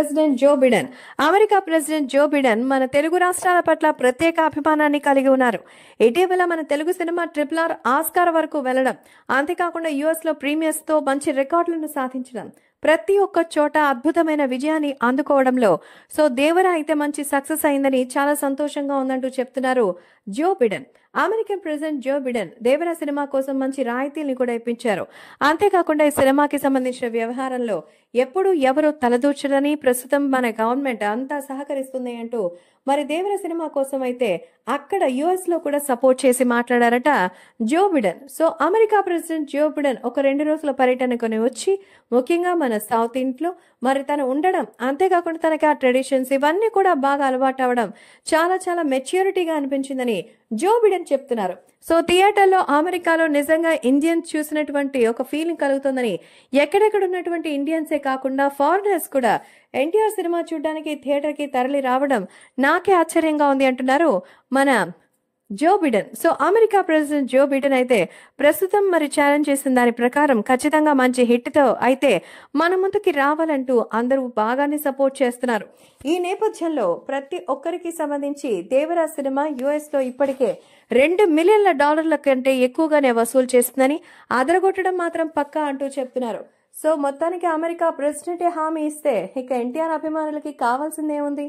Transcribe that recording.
President Joe Biden. America president Joe Biden మన తెలుగు రాష్ట్రాల పట్ల ప్రత్యేక అభిమానాన్ని కలిగి ఉన్నారు. ఇటీవల మన తెలుగు సినిమా RRR ఆస్కార్ వరకు వెళ్లడం, అంతేకాకుండా US లో ప్రీమియర్స్ తో మంచి రికార్డులను సాధించడం, ప్రతి ఒక్క చోట అద్భుతమైన విజయాన్ని అందుకోవడంలో దేవరా అయితే మంచి సక్సెస్ అయిందని చాలా సంతోషంగా ఉందంటూ చెప్తున్నారు Joe Biden. American president Joe Biden Devara cinema కోసం మంచి రాయితీల్ని కూడా ఇప్పించారు. అంతేకాకుండా ఈ సినిమాకి సంబంధించిన వ్యవహారంలో ఎప్పుడు ఎవరు తలదూర్చరని, ప్రస్తుతం మన గవర్నమెంట్ అంతా సహకరిస్తుంది అంటూ మరి దేవర సినిమా కోసం అయితే అక్కడ US లో కూడా సపోర్ట్ చేసి మాట్లాడారట Joe Biden. America president Joe Biden ఒక 2 రోజుల పర్యటనకొని వచ్చి ముఖ్యంగా మన సౌత్ ఇంట్లో మరి తను ఉండడం, అంతేకాకుండా తనకి ఆ ట్రెడిషన్స్ ఇవన్నీ కూడా బాగా అలవాటు అవడం చాలా చాలా మెచ్యూరిటీగా అనిపించిందని జో బిడెన్ చెప్తున్నారు. థియేటర్లో అమెరికాలో నిజంగా ఇండియన్స్ చూసినటువంటి ఒక ఫీలింగ్ కలుగుతుందని, ఎక్కడెక్కడ ఉన్నటువంటి ఇండియన్సే కాకుండా ఫారినర్స్ కూడా ఎన్టీఆర్ సినిమా చూడడానికి థియేటర్ కి తరలి రావడం నాకే ఆశ్చర్యంగా ఉంది అంటున్నారు మన Joe Biden. America president Joe Biden అయితే ప్రస్తుతం మరి ఛాలెంజ్ చేసిన దాని ప్రకారం ఖచ్చితంగా మంచి హిట్ తో అయితే మన ముందుకి రావాలంటూ అందరూ బాగానే సపోర్ట్ చేస్తున్నారు. ఈ నేపథ్యంలో ప్రతి ఒక్కరికి సంబంధించి దేవరా సినిమా US లో ఇప్పటికే $2 మిలియన్ల కంటే ఎక్కువగానే వసూలు చేస్తుందని, అదరగొట్టడం మాత్రం పక్కా అంటూ చెప్తున్నారు. మొత్తానికి అమెరికా ప్రెసిడెంట్ హామీ ఇస్తే ఇక ఎన్టీఆర్ అభిమానులకి కావాల్సిందేముంది?